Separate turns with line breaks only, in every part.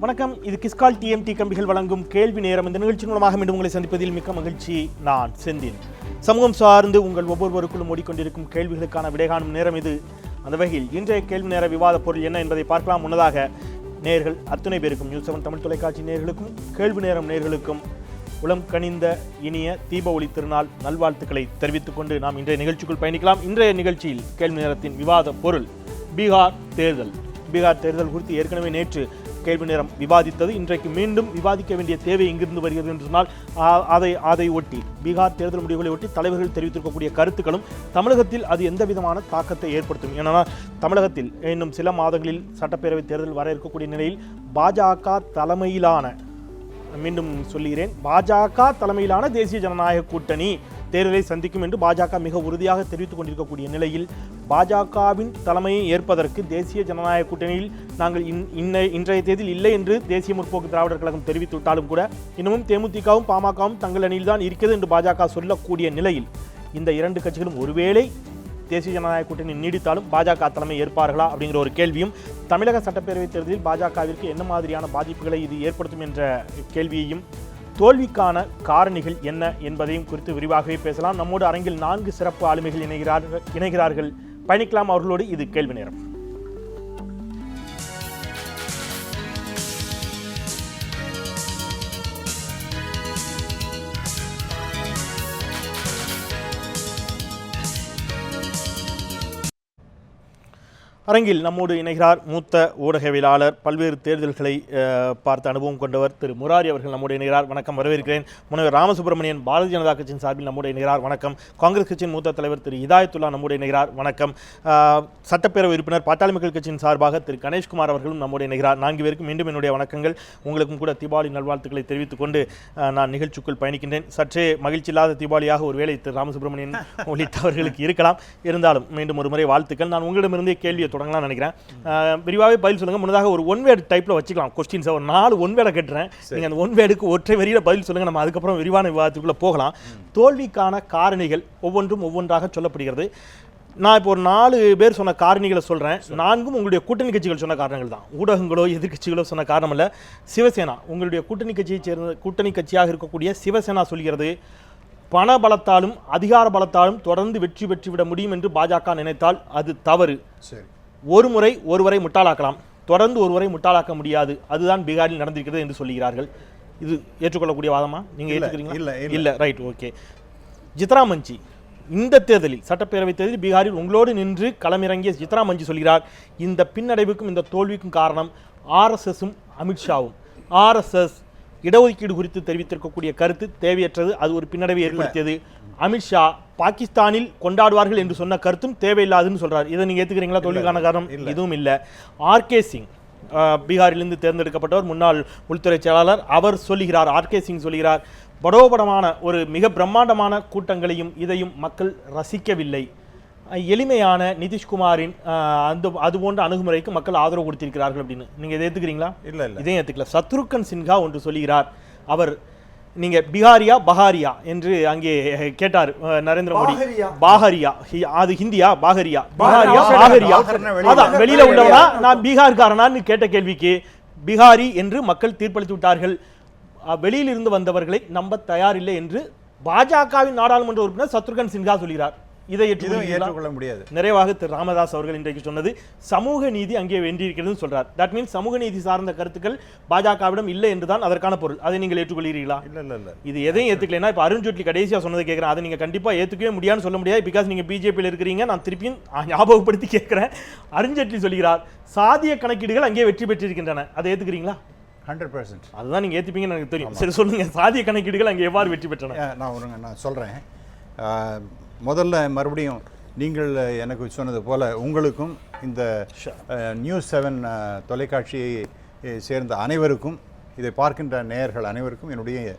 வணக்கம். இது கிஸ்கால் டிஎம்டி கம்பிகள் வழங்கும் கேள்வி நேரம். இந்த நிகழ்ச்சி மூலமாக மீண்டும் உங்களை சந்திப்பதில் மிக்க மகிழ்ச்சி. நான் செந்தில். சமூகம் சார்ந்து உங்கள் ஒவ்வொருவருக்குள்ளும் ஓடிக்கொண்டிருக்கும் கேள்விகளுக்கான விடை காணும் நேரம் இது. அந்த வகையில் இன்றைய கேள்வி நேர விவாத பொருள் என்ன என்பதை பார்க்கலாம். முன்னதாக நேயர்கள் அத்துணை பேருக்கும், நியூஸ் 7 தமிழ் தொலைக்காட்சி நேயர்களுக்கும் கேள்வி நேரம் நேயர்களுக்கும் உளம் கனிந்த இனிய தீப ஒளி திருநாள் நல்வாழ்த்துக்களை தெரிவித்துக் கொண்டு நாம் இன்றைய நிகழ்ச்சிக்குள் பயணிக்கலாம். இன்றைய நிகழ்ச்சியில் கேள்வி நேரத்தின் விவாத பொருள் பீகார் தேர்தல். பீகார் தேர்தல் குறித்து ஏற்கனவே நேற்று கேள்வி நேரம் விவாதித்தது. இன்றைக்கு மீண்டும் விவாதிக்க வேண்டிய தேவை எங்கிருந்து வருகிறது என்று சொன்னால் அதை ஒட்டி பீகார் தேர்தல் முடிவுகளை ஒட்டி தலைவர்கள் தெரிவித்திருக்கக்கூடிய கருத்துக்களும் தமிழகத்தில் அது எந்த விதமான தாக்கத்தை ஏற்படுத்தும். ஏன்னா தமிழகத்தில் இன்னும் சில மாதங்களில் சட்டப்பேரவை தேர்தல் வர இருக்கக்கூடிய நிலையில் பாஜக தலைமையிலான, மீண்டும் சொல்லுகிறேன், பாஜக தலைமையிலான தேசிய ஜனநாயக கூட்டணி தேர்தலை சந்திக்கும் என்று பாஜக மிக உறுதியாக தெரிவித்துக் கொண்டிருக்கக்கூடிய நிலையில் பாஜகவின் தலைமையை ஏற்பதற்கு தேசிய ஜனநாயக கூட்டணியில் நாங்கள் இன்றைய தேதியில் இல்லை என்று தேசிய முற்போக்கு திராவிடர் கழகம் தெரிவித்துவிட்டாலும் கூட இன்னமும் தேமுதிகவும் பாமகவும் தங்கள் அணியில் தான் இருக்கிறது என்று பாஜக சொல்லக்கூடிய நிலையில் இந்த இரண்டு கட்சிகளும் ஒருவேளை தேசிய ஜனநாயக கூட்டணி நீடித்தாலும் பாஜக தலைமை ஏற்பார்களா அப்படிங்கிற ஒரு கேள்வியும், தமிழக சட்டப்பேரவை தேர்தலில் பாஜகவிற்கு என்ன மாதிரியான பாதிப்புகளை இது ஏற்படுத்தும் என்ற கேள்வியையும், தோல்விக்கான காரணிகள் என்ன என்பதையும் குறித்து விரிவாகவே பேசலாம். நம்மோடு அரங்கில் 4 சிறப்பு ஆளுமைகள் இணைகிறார்கள். பயணிக்கலாம் அவர்களோடு. இது கேள்வி நேரம். அரங்கில் நம்மோடு இணைகிறார் மூத்த ஊடகவியலாளர், பல்வேறு தேர்தல்களை பார்த்த அனுபவம் கொண்டவர் திரு முராரி அவர்கள் நம்மோடு இணைகிறார். வணக்கம், வரவேற்கிறேன். முனைவர் ராமசுப்ரமணியன் பாரதிய ஜனதா கட்சியின் சார்பில் நம்மோடு இணைகிறார். வணக்கம். காங்கிரஸ் கட்சியின் மூத்த தலைவர் திரு ஹிதாயத்துல்லா நம்மோடு இணைகிறார். வணக்கம். சட்டப்பேரவை உறுப்பினர் பாட்டாளி மக்கள் கட்சியின் சார்பாக திரு கணேஷ்குமார் அவர்களும் நம்மோடு இணைகிறார். 4 பேருக்கும் மீண்டும் என்னுடைய வணக்கங்கள். உங்களுக்கும் கூட தீபாவளி நல்வாழ்த்துக்களை தெரிவித்துக் கொண்டு நான் நிகழ்ச்சிக்குள் பயணிக்கின்றேன். சற்றே மகிழ்ச்சி இல்லாத தீபாவளியாக ஒருவேளை திரு ராமசுப்ரமணியன் உள்ளிட்டவர்களுக்கு இருக்கலாம். இருந்தாலும் மீண்டும் ஒரு முறை வாழ்த்துக்கள். நான் உங்களிடமிருந்தே கேள்வியை தொடங்கலாம் நினைக்கிறேன். விரிவாகவே பதில் சொல்லுங்க. முன்னதாக ஒரு ஒன் வேர்டு டைப்ல வச்சுக்கலாம் கொஸ்டின்ஸ். ஒரு 4 ஒன் வேர்டை கேட்டுறேன். நீங்க அந்த ஒன் வேர்டுக்கு ஒற்றை வரியில பதில் சொல்லுங்க. நம்ம அதுக்கப்புறம் விரிவான விவாதத்துக்குள்ள போகலாம். தோல்விக்கான காரணிகள் ஒவ்வொன்றாக சொல்லப்படுகிறது. நான் இப்போ ஒரு 4 பேர் சொன்ன காரணிகளை சொல்றேன். 4ம் உங்களுடைய கூட்டணி கட்சிகள் சொன்ன காரணங்கள் தான். ஊடகங்களோ எதிர்கட்சிகளோ சொன்ன காரணம் அல்ல. சிவசேனா, உங்களுடைய கூட்டணி கட்சியை சேர்ந்த கூட்டணி கட்சியாக இருக்கக்கூடிய சிவசேனா சொல்கிறது, பண பலத்தாலும் அதிகார பலத்தாலும் தொடர்ந்து வெற்றி பெற்றுவிட முடியும் என்று பாஜக நினைத்தால் அது தவறு. ஒருவரை முட்டாளாக்கலாம், தொடர்ந்து ஒருவரை முட்டாளாக்க முடியாது. அதுதான் பீகாரில் நடந்திருக்கிறது என்று சொல்லுகிறார்கள். இது ஏற்றுக்கொள்ளக்கூடிய வாதமா? நீங்க ஏற்றுக்கிறீங்களா? இல்ல. Right, okay. ஜித்ரா மஞ்சி இந்த தேர்தலில், சட்டப்பேரவை தேர்தலில் பீகாரில் உங்களோடு நின்று களமிறங்கிய ஜித்ரா மஞ்சி சொல்கிறார், இந்த பின்னடைவுக்கும் இந்த தோல்விக்கும் காரணம் ஆர்எஸ்எஸும் அமித்ஷாவும். ஆர்எஸ்எஸ் இடஒதுக்கீடு குறித்து தெரிவித்திருக்கக்கூடிய கருத்து தேவையற்றது, அது ஒரு பின்னடைவை ஏற்படுத்தியது. அமித்ஷா பாகிஸ்தானில் கொண்டாடுவார்கள் என்று சொன்ன கருத்தும் தேவையில்லாதுன்னு சொல்றாரு. இதை நீங்க ஏத்துக்கிறீங்களா? தோல்விக்கான காரணம் இதுவும் இல்லை. ஆர்கே சிங், பீகாரிலிருந்து தேர்ந்தெடுக்கப்பட்டவர், முன்னாள் உள்துறை செயலாளர், அவர் சொல்லுகிறார், ஆர்கே சிங் சொல்லுகிறார், படோபடமான ஒரு மிக பிரம்மாண்டமான கூட்டங்களையும் இதையும் மக்கள் ரசிக்கவில்லை. எளிமையான நிதிஷ்குமாரின் அது போன்ற அணுகுமுறைக்கு மக்கள் ஆதரவு கொடுத்திருக்கிறார்கள் அப்படின்னு நீங்க இதை ஏத்துக்கிறீங்களா? இல்ல, இதையும் ஏத்துக்கல. சத்ருகன் சின்ஹா ஒன்று சொல்லுகிறார். அவர், நீங்க பிகாரியா பஹாரியா என்று அங்கே கேட்டார் நரேந்திர மோடி. பாஹரியா, அது ஹிந்தியா? பாஹரியா, அதான் வெளியில உள்ளவனா நான் பீகார்காரனான்னு கேட்ட கேள்விக்கு பிகாரி என்று மக்கள் தீர்ப்பளித்து விட்டார்கள். வெளியில் இருந்து வந்தவர்களை நம்ப தயாரில்லை என்று பாஜகவின் நாடாளுமன்ற உறுப்பினர் சத்ருகன் சின்ஹா சொல்கிறார். இதை ஏற்றுக்கொள்ள முடியாது. நிறைவாக திரு ராமதாஸ் அவர்கள் இன்றைக்கு சொன்னது, சமூக நீதி அங்கே வென்றிருக்கிறது சொல்றார். தட் மீன்ஸ் சமூக நீதி சார்ந்த கருத்துக்கள் பாஜகவிடம் இல்லை என்றுதான் அதற்கான பொருள். அதை நீங்கள் ஏற்றுக்கொள்கிறீர்களா? இல்ல. இது எதையும் ஏத்துக்கலைன்னா இப்ப அருண் ஜேட்லி கடைசியா சொன்னதை கேட்கிறேன். அதை நீங்க கண்டிப்பா ஏத்துக்கவே முடியாதுன்னு சொல்ல முடியாது. பிகாஸ் நீங்க பிஜேபியில் இருக்கிறீங்க. நான் திருப்பியும் ஞாபகப்படுத்தி கேட்கிறேன். அருண் ஜேட்லி சொல்கிறார், சாதிய கணக்கீடுகள் அங்கே வெற்றி பெற்றிருக்கின்றன. அதை ஏத்துக்கிறீங்களா?
100%.
அதுதான் நீங்க ஏத்துப்பீங்கன்னு எனக்கு தெரியும். சரி சொல்லுங்க, சாதிய கணக்கீடுகள் அங்கே எவ்வாறு வெற்றி பெற்றன?
நான் சொல்றேன். முதல்ல மறுபடியும் நீங்கள் எனக்கு சொன்னது போல உங்களுக்கும் இந்த நியூஸ் 7 தொலைக்காட்சியை சேர்ந்த அனைவருக்கும், இதை பார்க்கின்ற நேயர்கள் அனைவருக்கும் என்னுடைய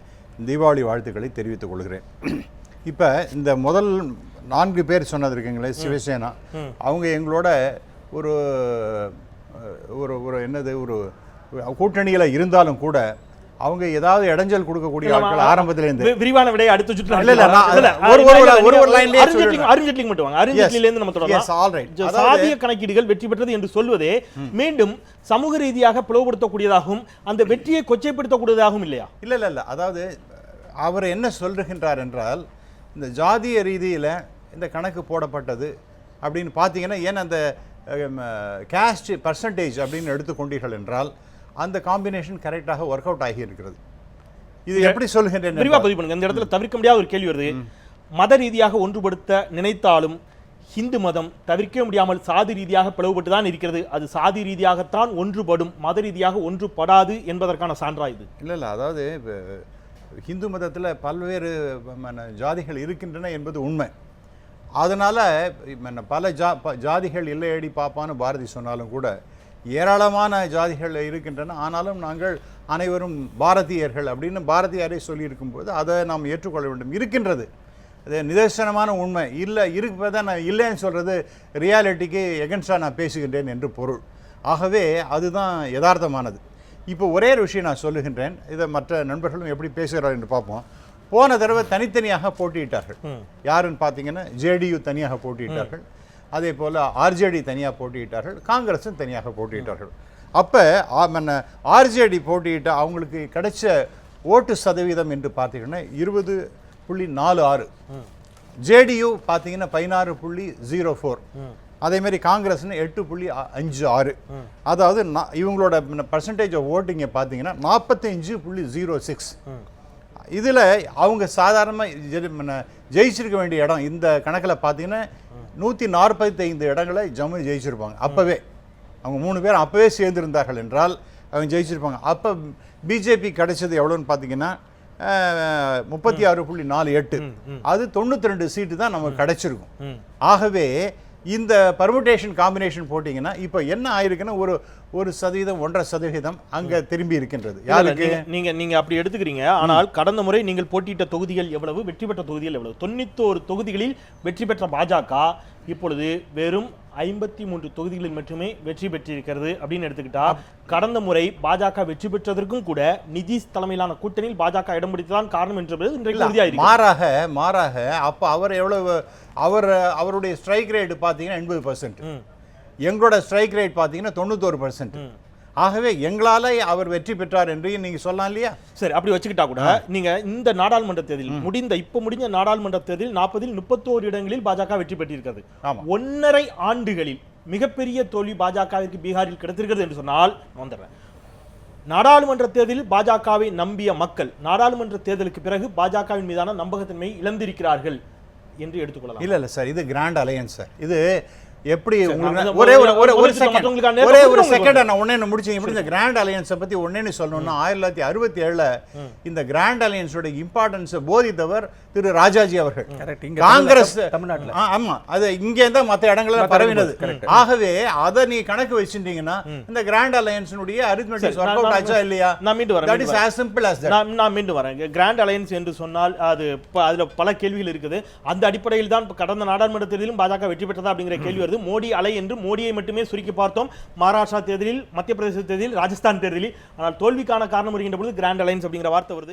தீபாவளி வாழ்த்துக்களை தெரிவித்துக் கொள்கிறேன். இப்போ இந்த முதல் 4 பேர் சொன்னது இருக்குங்களே, சிவசேனா, அவங்க எங்களோட ஒரு என்னது ஒரு கூட்டணியில் இருந்தாலும் கூட அவங்க ஏதாவது இடைஞ்சல் கொடுக்கக்கூடிய ஆட்கள் ஆரம்பத்துல இருந்து.
விரிவான விடையை அடுத்த சுற்று
இல்ல, இல்ல, நான் ஒரு லைன்லயே
அருண்ஜேட்லிக்கு மட்டும் வாங்க. அருண்ஜேட்லில இருந்து நம்ம தொடரலாம்.
Yes, all right.
சாதிய கணக்கீடுகள் வெற்றி பெற்றது என்று சொல்வதே மீண்டும் சமூக ரீதியாக பிளவுபடுத்தக்கூடியதாகவும் அந்த வெற்றியை கொச்சைப்படுத்தக்கூடியதாகவும் இல்லையா?
இல்ல, அதாவது அவர் என்ன சொல்லுகின்றார் என்றால், இந்த ஜாதிய ரீதியில இந்த கணக்கு போடப்பட்டது அப்படின்னு பார்த்தீங்கன்னா, ஏன் அந்த கேஸ்ட் பர்சன்டேஜ் அப்படின்னு எடுத்துக்கொண்டீர்கள் என்றால் அந்த காம்பினேஷன் கரெக்டாக ஒர்க் அவுட் ஆகி இருக்கிறது. இது எப்படி சொல்லுகின்றேன்
விரிவா பதிவு பண்ணுங்க. இந்த இடத்துல தவிர்க்க முடியாத ஒரு கேள்வி வருது. மத ரீதியாக ஒன்றுபடுத்த நினைத்தாலும் ஹிந்து மதம் தவிர்க்க முடியாமல் சாதி ரீதியாக பிளவுபட்டு தான் இருக்கிறது. அது சாதி ரீதியாகத்தான் ஒன்றுபடும், மத ரீதியாக ஒன்றுபடாது என்பதற்கான சான்றா இது?
இல்ல, அதாவது ஹிந்து மதத்தில் பல்வேறு ஜாதிகள் இருக்கின்றன என்பது உண்மை. அதனால பல ஜாதிகள் இல்லையடி பாப்பான்னு பாரதி சொன்னாலும் கூட ஏராளமான ஜாதிகள் இருக்கின்றன. ஆனாலும் நாங்கள் அனைவரும் பாரதியர்கள் அப்படின்னு பாரதியாரே சொல்லியிருக்கும்போது அதை நாம் ஏற்றுக்கொள்ள வேண்டும். இருக்கின்றது, அது நிதர்சனமான உண்மை. இல்லை இருப்பதை நான் இல்லைன்னு சொல்கிறது ரியாலிட்டிக்கு எகென்ஸ்டாக நான் பேசுகின்றேன் என்று பொருள். ஆகவே அதுதான் யதார்த்தமானது. இப்போ ஒரே ஒரு விஷயம் நான் சொல்லுகின்றேன், இதை மற்ற நண்பர்களும் எப்படி பேசுகிறார் என்று பார்ப்போம். போன தடவை தனித்தனியாக போட்டியிட்டார்கள். யாருன்னு பார்த்தீங்கன்னா ஜேடியு தனியாக போட்டியிட்டார்கள், அதே போல் ஆர்ஜேடி தனியாக போட்டியிட்டார்கள், காங்கிரஸும் தனியாக போட்டியிட்டார்கள். அப்போ ஆர்ஜேடி போட்டியிட்ட அவங்களுக்கு கிடைச்ச ஓட்டு சதவீதம் என்று பார்த்தீங்கன்னா 20.46, ஜேடியு பார்த்தீங்கன்னா 16.04, அதேமாரி காங்கிரஸ்னு 8.56. அதாவது இவங்களோட பர்சன்டேஜ் ஆஃப் ஓட்டிங்கை பார்த்தீங்கன்னா 45.06. இதில் அவங்க சாதாரணமாக ஜெயிச்சிருக்க வேண்டிய இடம் இந்த கணக்கில் பார்த்தீங்கன்னா 145 இடங்களை ஜம்மு ஜெயிச்சிருப்பாங்க. அப்போவே அவங்க 3 பேர் அப்போவே சேர்ந்திருந்தார்கள் என்றால் அவங்க ஜெயிச்சிருப்பாங்க. அப்போ பிஜேபி கிடைச்சது எவ்வளோன்னு பார்த்தீங்கன்னா 36.48. அது 92 சீட்டு தான் நமக்கு கிடைச்சிருக்கும். ஆகவே இந்த பர்முடேஷன் காம்பினேஷன் போட்டிங்கன்னா இப்போ என்ன ஆயிருக்குன்னா ஒரு சதவீதம் 1.5% அங்கே திரும்பி இருக்கின்றது. யாருக்கு
நீங்க அப்படி எடுத்துக்கிறீங்க. ஆனால் கடந்த முறை நீங்கள் போட்டியிட்ட தொகுதிகள் எவ்வளவு, வெற்றி பெற்ற தொகுதிகள் எவ்வளவு? 91 தொகுதிகளில் வெற்றி பெற்ற பாஜக இப்பொழுது வெறும் 53 தொகுதிகளில் மட்டுமே வெற்றி பெற்றிருக்கிறது அப்படின்னு எடுத்துக்கிட்டா, கடந்த முறை பாஜக வெற்றி பெற்றதற்கும் கூட நிதிஷ் தலைமையிலான கூட்டணியில் பாஜக இடம் பிடித்ததான் காரணம் என்று இன்றைக்கு உறுதியாயிருக்கு.
மாறாக அப்போ அவர் எவ்வளவு அவருடைய ஸ்ட்ரைக் ரேட் பார்த்தீங்கன்னா 80%, எங்களோட ஸ்ட்ரைக் ரேட் பார்த்தீங்கன்னா 91%. ஆகவே எங்களால அவர் வெற்றி பெற்றார் என்று நீங்க சொல்லலாம் இல்லையா?
சரி, அப்படி வச்சுக்கிட்டா கூட நீங்க இந்த நாடாளுமன்ற தேர்தலில் முடிஞ்ச நாடாளுமன்ற தேர்தலில் 40-ல் 31 இடங்களில் பாஜக வெற்றி பெற்றிருக்கிறது. 1.5 ஆண்டுகளில் மிகப்பெரிய தோல்வி பாஜகவிற்கு பீகாரில் கிடைத்திருக்கிறது என்று சொன்னால் வந்துடுறேன். நாடாளுமன்ற தேர்தலில் பாஜகவை நம்பிய மக்கள் நாடாளுமன்ற தேர்தலுக்கு பிறகு பாஜகவின் மீதான நம்பகத்தன்மையை இழந்திருக்கிறார்கள் என்று எடுத்துக்கொள்ளலாம்.
இல்ல சார், இது கிராண்ட் அலையன்ஸ் சார். இது எப்படி ஒரு செகண்ட் நான் ஒன்னே முடிச்சேன். எப்படி இந்த கிராண்ட் அலையன்ஸை பத்தி ஒன்னே சொல்லணும்னா 1967 இந்த கிராண்ட் அலையன்ஸோட இம்பார்ட்டன்ஸை போதித்தவர் திரு ராஜாஜி அவர்கள். காங்கிரஸ் தமிழ்நாட்டில் ஆமா, அது இங்கே தான் மற்ற இடங்கள்ல பரவினது. ஆகவே அதை நீ கணக்கு வச்சுட்டீங்கன்னா இந்த கிராண்ட் அலையன்ஸினுடைய அரித்மெட்டிக் ஒர்க் அவுட் ஆச்சா இல்லையா?
நான் மீண்டு வரேன்.
That is as simple as that.
நான் மீண்டு வரேன். கிராண்ட் அலையன்ஸ் என்று சொன்னால் அதுல பல கேள்விகள் இருக்குது. அந்த அடிப்படையில் தான் கடந்த நாடாளுமன்ற தேர்தலிலும் பாஜக வெற்றி பெற்றதா அப்படிங்கிற கேள்வி வருது. மோடி அலை என்று மோடியை மட்டுமே சுருக்கி பார்த்தோம். மகாராஷ்டிரா தேர்தலில், மத்திய பிரதேச தேர்தலில், ராஜஸ்தான் தேர்தலில். ஆனால் தோல்விக்கான காரணம் வருகின்ற பொழுது கிராண்ட் அலையன்ஸ் அப்படிங்கிற வார்த்தை வருது.